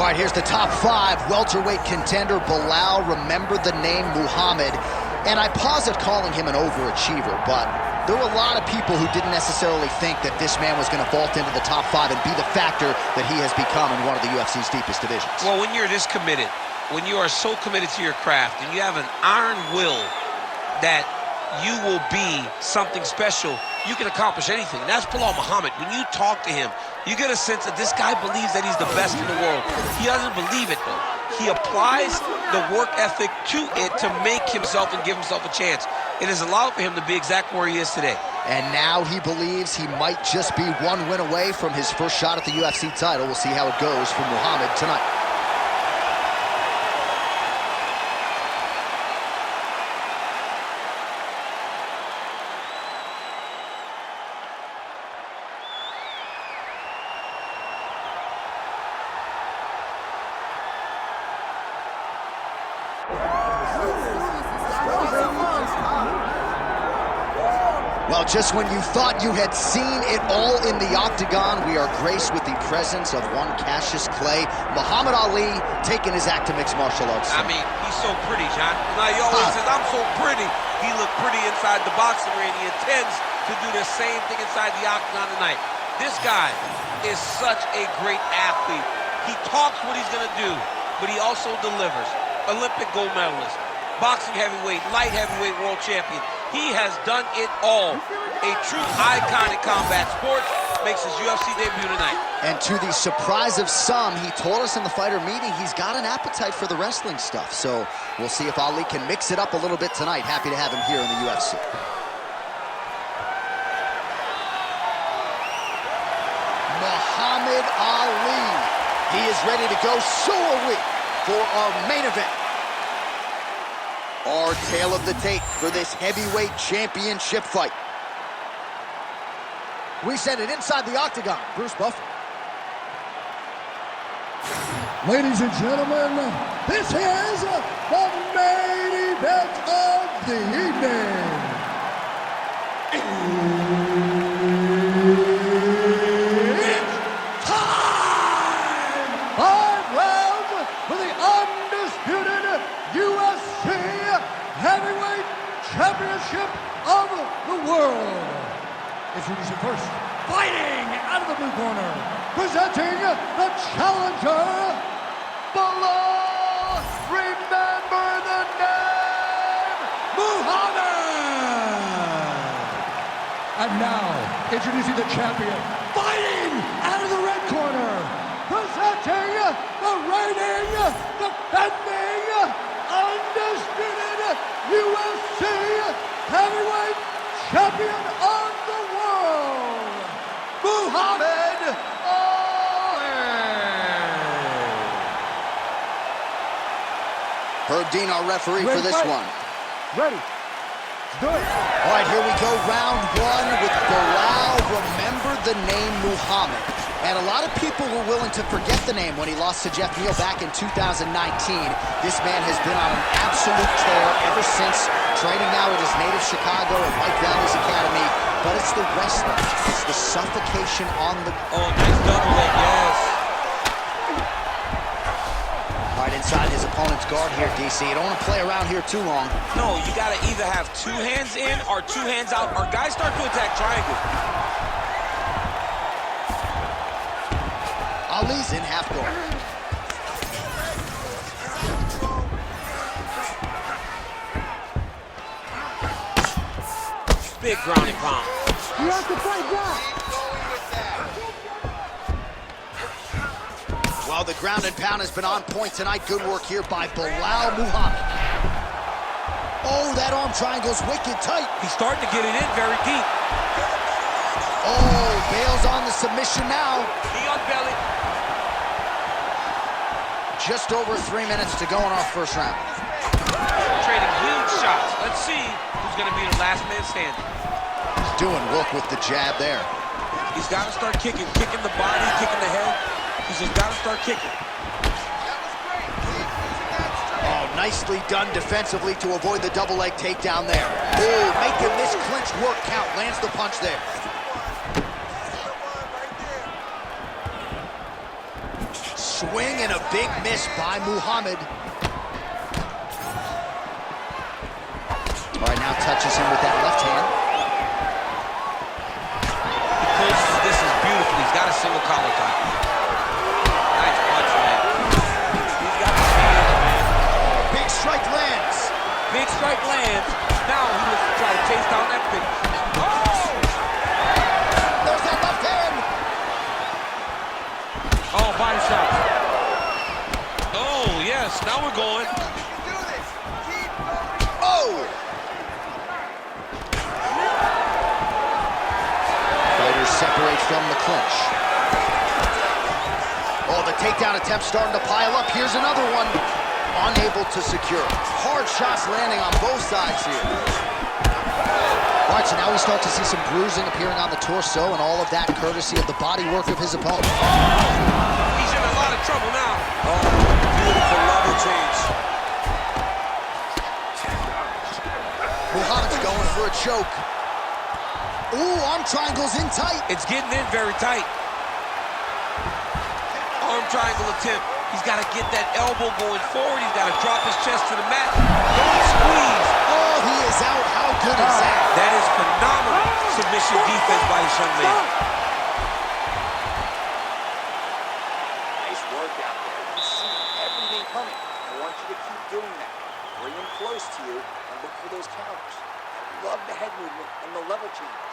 All right, here's the top 5 welterweight contender, Belal. Remember the name Muhammad. And I paused at calling him an overachiever, but there were a lot of people who didn't necessarily think that this man was going to vault into the top 5 and be the factor that he has become in one of the UFC's deepest divisions. Well, when you're this committed, when you are so committed to your craft, and you have an iron will that you will be something special, you can accomplish anything. And that's Belal Muhammad. When you talk to him, you get a sense that this guy believes that he's the best in the world. He doesn't believe it, though. He applies the work ethic to it to make himself and give himself a chance. It has allowed for him to be exactly where he is today. And now he believes he might just be one win away from his first shot at the UFC title. We'll see how it goes for Muhammad tonight. Well, just when you thought you had seen it all in the octagon, we are graced with the presence of one Cassius Clay, Muhammad Ali, taking his act to mixed martial arts. I mean, he's so pretty, John. Like he always says, I'm so pretty. He looked pretty inside the boxing ring. He intends to do the same thing inside the octagon tonight. This guy is such a great athlete. He talks what he's going to do, but he also delivers. Olympic gold medalist, boxing heavyweight, light heavyweight world champion. He has done it all. A true icon in combat sports, makes his UFC debut tonight. And to the surprise of some, he told us in the fighter meeting he's got an appetite for the wrestling stuff. So we'll see if Ali can mix it up a little bit tonight. Happy to have him here in the UFC. Muhammad Ali. He is ready to go. So are we for our main event. Our tale of the tape for this heavyweight championship fight. We send it inside the octagon. Bruce Buffer. Ladies and gentlemen, this is the main event of the evening. It's time! 5 rounds for the undisputed UFC Heavyweight Championship of the world. Introducing first, fighting out of the blue corner, presenting the challenger, Belal. Remember the name, Muhammad. And now, introducing the champion, fighting out of the red corner, presenting the reigning, defending, undisputed UFC Heavyweight Champion of the world, Muhammad Ali. Herb Dean, our referee for this one. Ready. Let's do it. All right, here we go. Round 1 with Belal. Remember the name Muhammad. And a lot of people were willing to forget the name when he lost to Jeff Neal back in 2019. This man has been on an absolute tear ever since, training now at his native Chicago and Mike Valley's Academy. But it's the wrestling. It's the suffocation on the... Oh, nice double leg, yes. All right, inside his opponent's guard here, DC. You don't want to play around here too long. No, you got to either have 2 hands in or 2 hands out, or guys start to attack triangle. Ali's in half guard. Big ground and pound. You have to fight back. Well, the ground and pound has been on point tonight. Good work here by Belal Muhammad. Oh, that arm triangle's wicked tight. He's starting to get it in very deep. Oh, Bale's on the submission now. He on belly. Just over 3 minutes to go in our first round. Trading huge shots. Let's see who's going to be the last man standing. Doing work with the jab there. He's got to start kicking the body, kicking the head. He's just got to start kicking. Oh, nicely done defensively to avoid the double leg takedown there. Oh, making this clinch work count. Lands the punch there. swing and a big miss by Muhammad. All right, now touches him with that left hand. He closes this is beautiful. He's got a single collar tie. Nice punch, man. He's got the speed, man. Big strike lands. Big strike lands. Now he looks to try to chase down that finish. Oh! There's that left hand. Oh, body shot. Oh, yes. Now we're going. Oh! Fighters separate from the clinch. Oh, the takedown attempt starting to pile up. Here's another one. Unable to secure. Hard shots landing on both sides here. All right, so now we start to see some bruising appearing on the torso, and all of that courtesy of the body work of his opponent. He's in a lot of trouble now. Oh, beautiful level change. Muhammad's going for a choke. Ooh, arm triangles in tight. It's getting in very tight. Arm triangle attempt. He's got to get that elbow going forward. He's got to drop his chest to the mat. Don't squeeze. Oh, he is out. How good is that? That is phenomenal submission defense by this young man. Nice work out there. You see everything coming. I want you to keep doing that. Bring him close to you and look for those counters. I love the head movement and the level changes.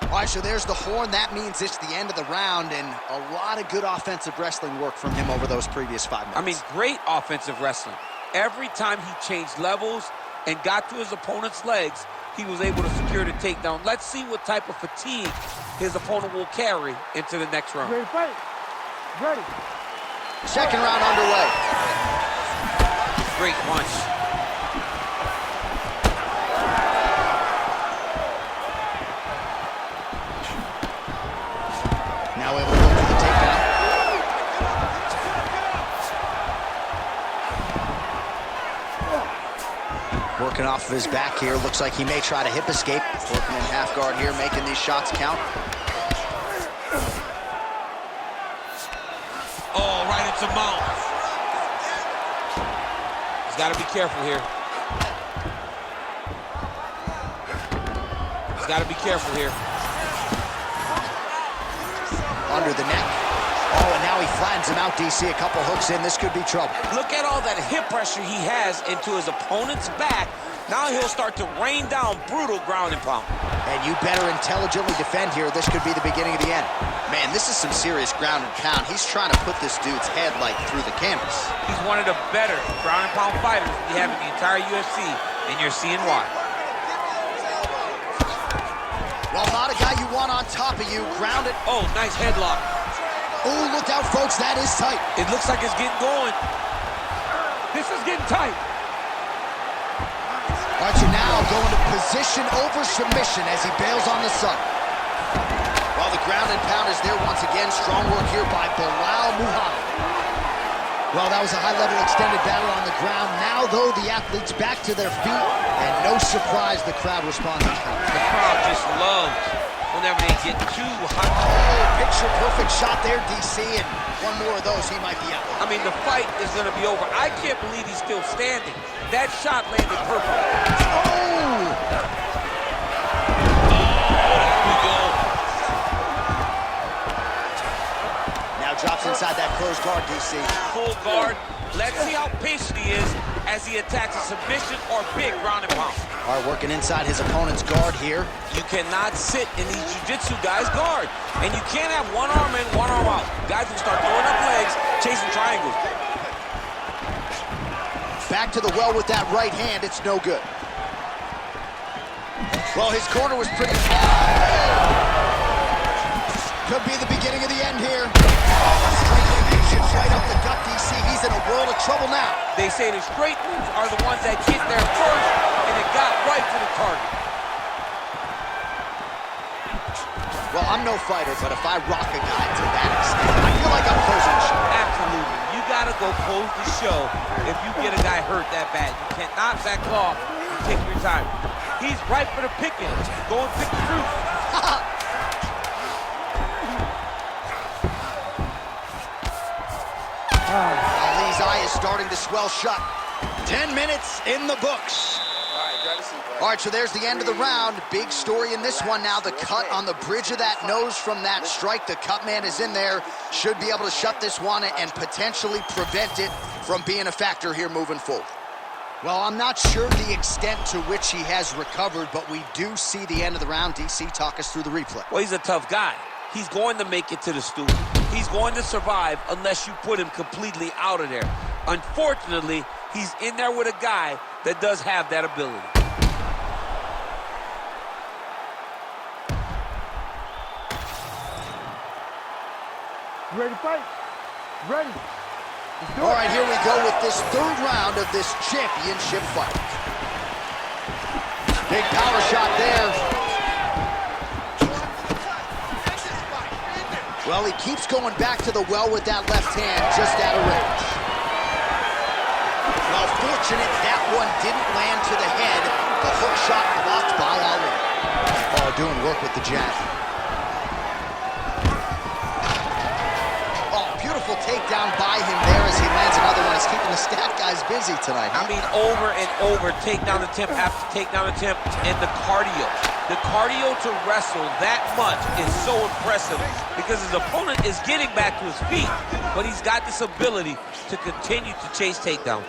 All right, so there's the horn. That means it's the end of the round, and a lot of good offensive wrestling work from him over those previous 5 minutes. I mean, great offensive wrestling. Every time he changed levels and got to his opponent's legs, he was able to secure the takedown. Let's see what type of fatigue his opponent will carry into the next round. Ready to fight? Ready. Second round underway. Great punch. Now able to go for the takedown. Working off of his back here. Looks like he may try to hip escape. Working in half guard here, making these shots count. Oh, right into mount. He's got to be careful here. He's got to be careful here. Under the neck. Oh, and now he flattens him out, DC. A couple hooks in. This could be trouble. Look at all that hip pressure he has into his opponent's back. Now he'll start to rain down brutal ground and pound. And you better intelligently defend here. This could be the beginning of the end. Man, this is some serious ground and pound. He's trying to put this dude's head like through the canvas. He's one of the better ground and pound fighters we have in the entire UFC, and you're seeing why. Well, not a guy you want on top of you. Grounded. Oh, nice headlock. Oh, look out, folks. That is tight. It looks like it's getting going. This is getting tight. All right, so now going to position over submission as he bails on the sun. Well, the ground and pound is there once again. Strong work here by Belal Muhammad. Well, that was a high-level extended battle on the ground. Now, though, the athletes back to their feet, and no surprise the crowd responds in kind. The crowd just loves whenever they get too hot. Oh, picture-perfect shot there, DC, and one more of those, he might be out. I mean, the fight is going to be over. I can't believe he's still standing. That shot landed perfect. Oh! There we go. Now drops inside that closed guard, DC. Full guard. Let's see how patient he is as he attacks a submission or big ground and pound. All right, working inside his opponent's guard here. You cannot sit in these jiu-jitsu guys' guard. And you can't have one arm in, one arm out. Guys will start throwing up legs, chasing triangles. Back to the well with that right hand. It's no good. Well, his corner was pretty... Could be the beginning of the end here. Straight eliminations right up the gut, DC. He's in a world of trouble now. They say the straight moves are the ones that get there first, and it got right to the target. Well, I'm no fighter, but if I rock a guy to that extent, I feel like I'm closing the show. Absolutely. You got to go close the show if you get a guy hurt that bad. You cannot back off and take your time. He's ripe for the picking. Go and pick the fruit. Ali's eye is starting to swell shut. 10 minutes in the books. All right, so there's the end of the round. Big story in this one now. The cut on the bridge of that nose from that strike. The cut man is in there. Should be able to shut this one and potentially prevent it from being a factor here moving forward. Well, I'm not sure the extent to which he has recovered, but we do see the end of the round. DC, talk us through the replay. Well, he's a tough guy. He's going to make it to the stool. He's going to survive unless you put him completely out of there. Unfortunately, he's in there with a guy that does have that ability. You ready to fight? Ready. All right, here we go with this third round of this championship fight. Big power shot there. Well, he keeps going back to the well with that left hand, just out of range. Well, fortunate that one didn't land to the head. The hook shot blocked by Ali. Oh, doing work with the jab. Beautiful takedown by him there as he lands another one. He's keeping the stat guys busy tonight. I mean, over and over, takedown attempt after takedown attempt, and the cardio. The cardio to wrestle that much is so impressive because his opponent is getting back to his feet, but he's got this ability to continue to chase takedowns.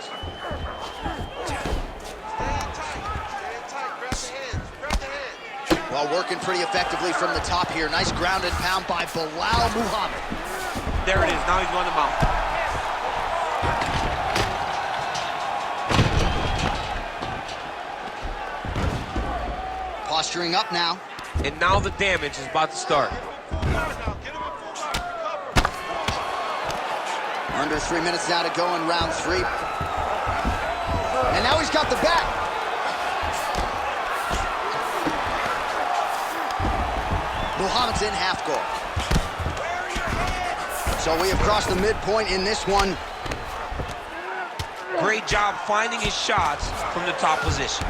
Well, working pretty effectively from the top here. Nice ground and pound by Belal Muhammad. There it is. Now he's going to mount. Posturing up now. And now the damage is about to start. Under 3 minutes now to go in round 3. And now he's got the back. Muhammad's in half guard. So we have crossed the midpoint in this one. Great job finding his shots from the top position.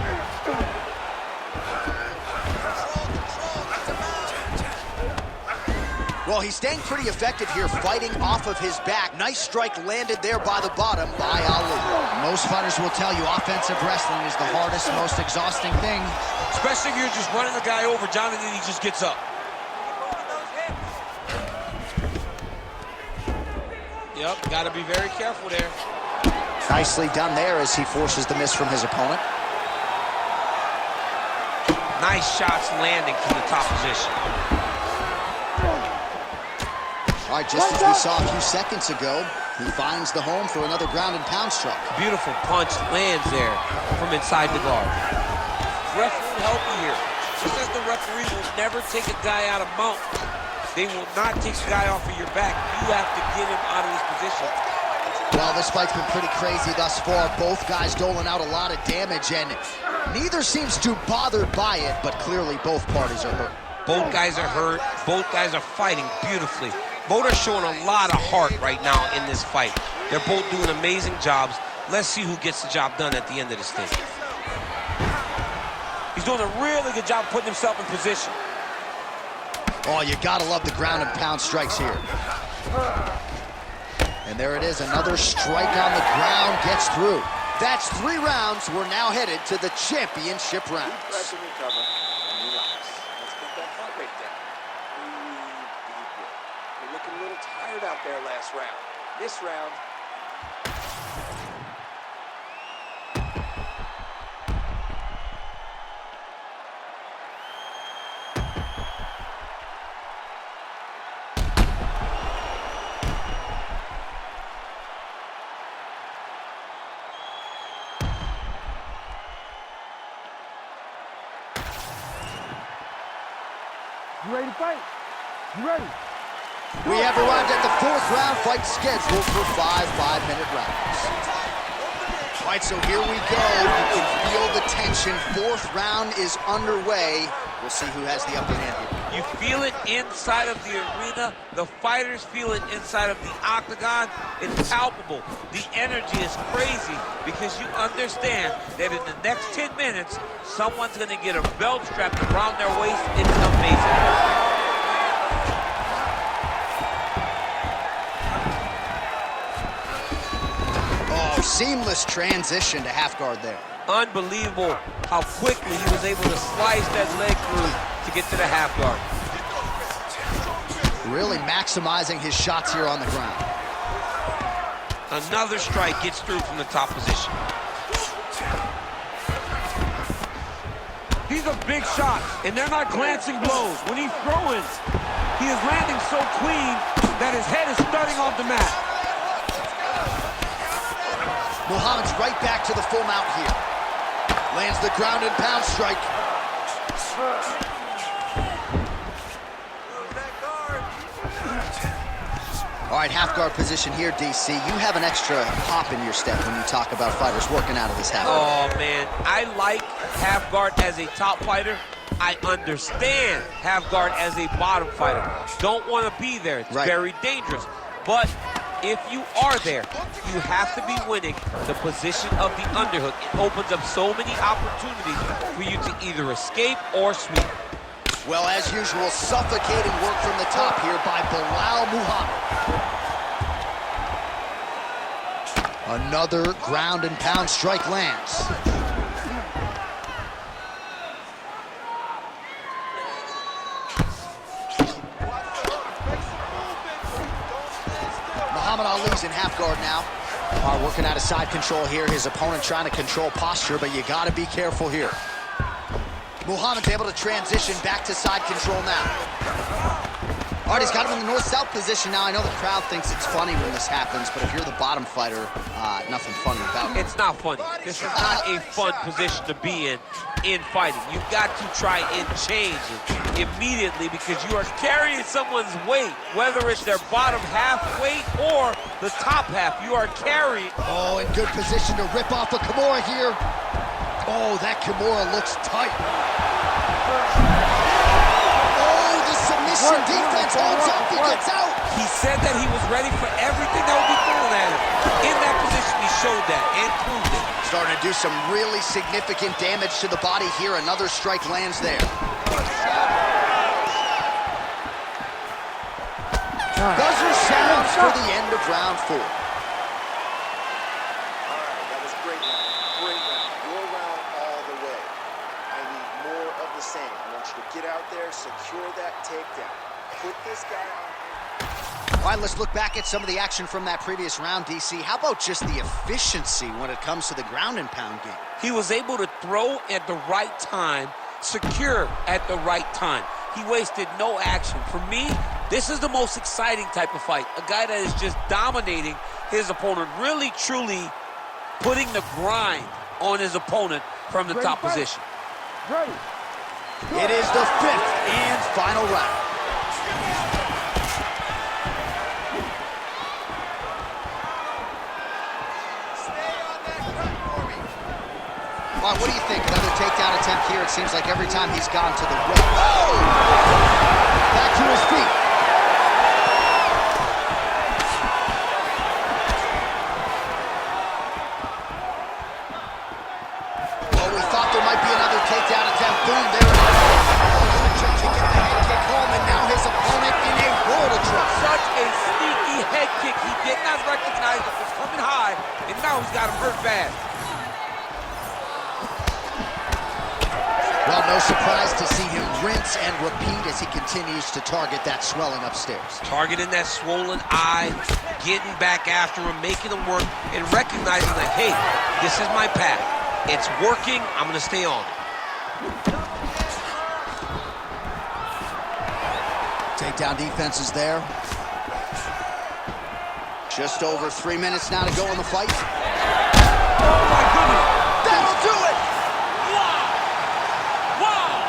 Well, he's staying pretty effective here, fighting off of his back. Nice strike landed there by the bottom by Ali. Most fighters will tell you offensive wrestling is the hardest, most exhausting thing. Especially if you're just running the guy over, John, and then he just gets up. Yep, got to be very careful there. Nicely done there as he forces the miss from his opponent. Nice shots landing from the top position. All right, just as we saw a few seconds ago, he finds the home for another ground and pound strike. Beautiful punch lands there from inside the guard. Ref will help you here. Just as the referee will never take a guy out of mount, they will not take the guy off of your back. You have to get him out of his position. Well, this fight's been pretty crazy thus far. Both guys doling out a lot of damage, and neither seems too bothered by it, but clearly both parties are hurt. Both guys are hurt. Both guys are fighting beautifully. Both are showing a lot of heart right now in this fight. They're both doing amazing jobs. Let's see who gets the job done at the end of this thing. He's doing a really good job putting himself in position. Oh, you gotta love the ground and pound strikes here. And there it is, another strike on the ground gets through. That's 3 rounds. We're now headed to the championship rounds. Deep breath and recover, and relax. Let's get that heart rate down. Breathe deeply. You're looking a little tired out there last round. This round, You ready to fight? You ready? We have arrived at the 4th round fight scheduled for 5 5-minute rounds. All right, so here we go. You can feel the tension. 4th round is underway. We'll see who has the upper hand here. You feel it inside of the arena. The fighters feel it inside of the octagon. It's palpable. The energy is crazy because you understand that in the next 10 minutes, someone's going to get a belt strapped around their waist. It's amazing. Seamless transition to half guard there. Unbelievable how quickly he was able to slice that leg through to get to the half guard. Really maximizing his shots here on the ground. Another strike gets through from the top position. These are big shots, and they're not glancing blows. When he's throwing, he is landing so clean that his head is thudding off the mat. Muhammad's right back to the full mount here. Lands the ground and pound strike. All right, half guard position here, DC. You have an extra hop in your step when you talk about fighters working out of this half guard. Oh, man, I like half guard as a top fighter. I understand half guard as a bottom fighter. Don't want to be there. It's very dangerous. But if you are there, you have to be winning the position of the underhook. It opens up so many opportunities for you to either escape or sweep. Well, as usual, suffocating work from the top here by Belal Muhammad. Another ground and pound strike lands. Muhammad Ali's in half guard now. Working out of side control here. His opponent trying to control posture, but you got to be careful here. Muhammad's able to transition back to side control now. All right, he's got him in the north-south position now. I know the crowd thinks it's funny when this happens, but if you're the bottom fighter, nothing funny about it. It's not funny. This is not a fun position to be in fighting. You've got to try and change it immediately because you are carrying someone's weight, whether it's their bottom half weight or the top half. You are carrying. Oh, in good position to rip off a Kimura here. Oh, that Kimura looks tight. Submission defense holds up, he gets out. He said that he was ready for everything that would be thrown at him. In that position, he showed that and proved it. Starting to do some really significant damage to the body here. Another strike lands there. Buzzer sounds for the end of round 4. All right, that was great round. Great round. Your round all the way. I need more of the same. I want you to get out there, secure that takedown. Put this guy on. All right, let's look back at some of the action from that previous round, DC. How about just the efficiency when it comes to the ground and pound game? He was able to throw at the right time, secure at the right time. He wasted no action. For me, this is the most exciting type of fight. A guy that is just dominating his opponent, really, truly putting the grind on his opponent from the top position. Ready. It is the 5th and final round. All right, what do you think? Another takedown attempt here. It seems like every time he's gone to the rim. Oh! Back to his feet. Well, we thought there might be another takedown attempt. Boom, there it is. Trying to get the head kick home, and now his opponent in a world of trouble. Such a sneaky head kick. He did not recognize it was coming high, and now he's got him hurt bad. Well, no surprise to see him rinse and repeat as he continues to target that swelling upstairs. Targeting that swollen eye, getting back after him, making him work, and recognizing that, hey, this is my path. It's working. I'm going to stay on. Takedown defense is there. Just over 3 minutes now to go in the fight. Oh, my goodness. That'll do it! Wow!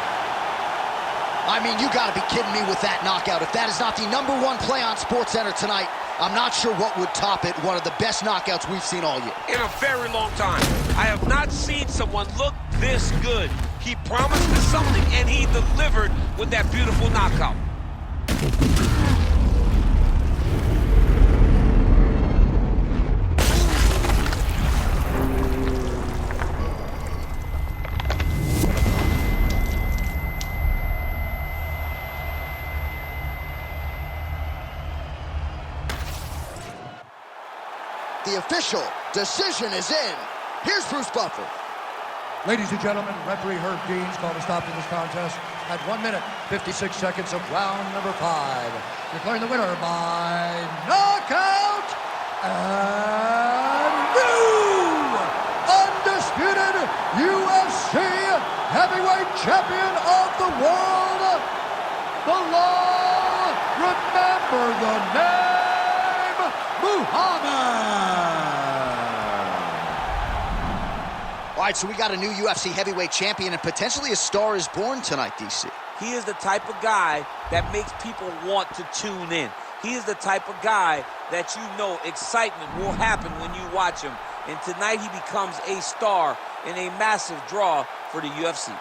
I mean, you gotta be kidding me with that knockout. If that is not the #1 play on SportsCenter tonight, I'm not sure what would top it. One of the best knockouts we've seen all year. In a very long time. I have not seen someone look this good. He promised us something, and he delivered with that beautiful knockout. The official decision is in. Here's Bruce Buffer. Ladies and gentlemen, referee Herb Dean's called a stop to this contest at 1 minute, 56 seconds of round number 5. Declaring the winner by knockout and new undisputed UFC heavyweight champion of the world, Belal. Remember the name, Muhammad. All right, so we got a new UFC heavyweight champion, and potentially a star is born tonight, DC. He is the type of guy that makes people want to tune in. He is the type of guy that you know excitement will happen when you watch him. And tonight he becomes a star and a massive draw for the UFC.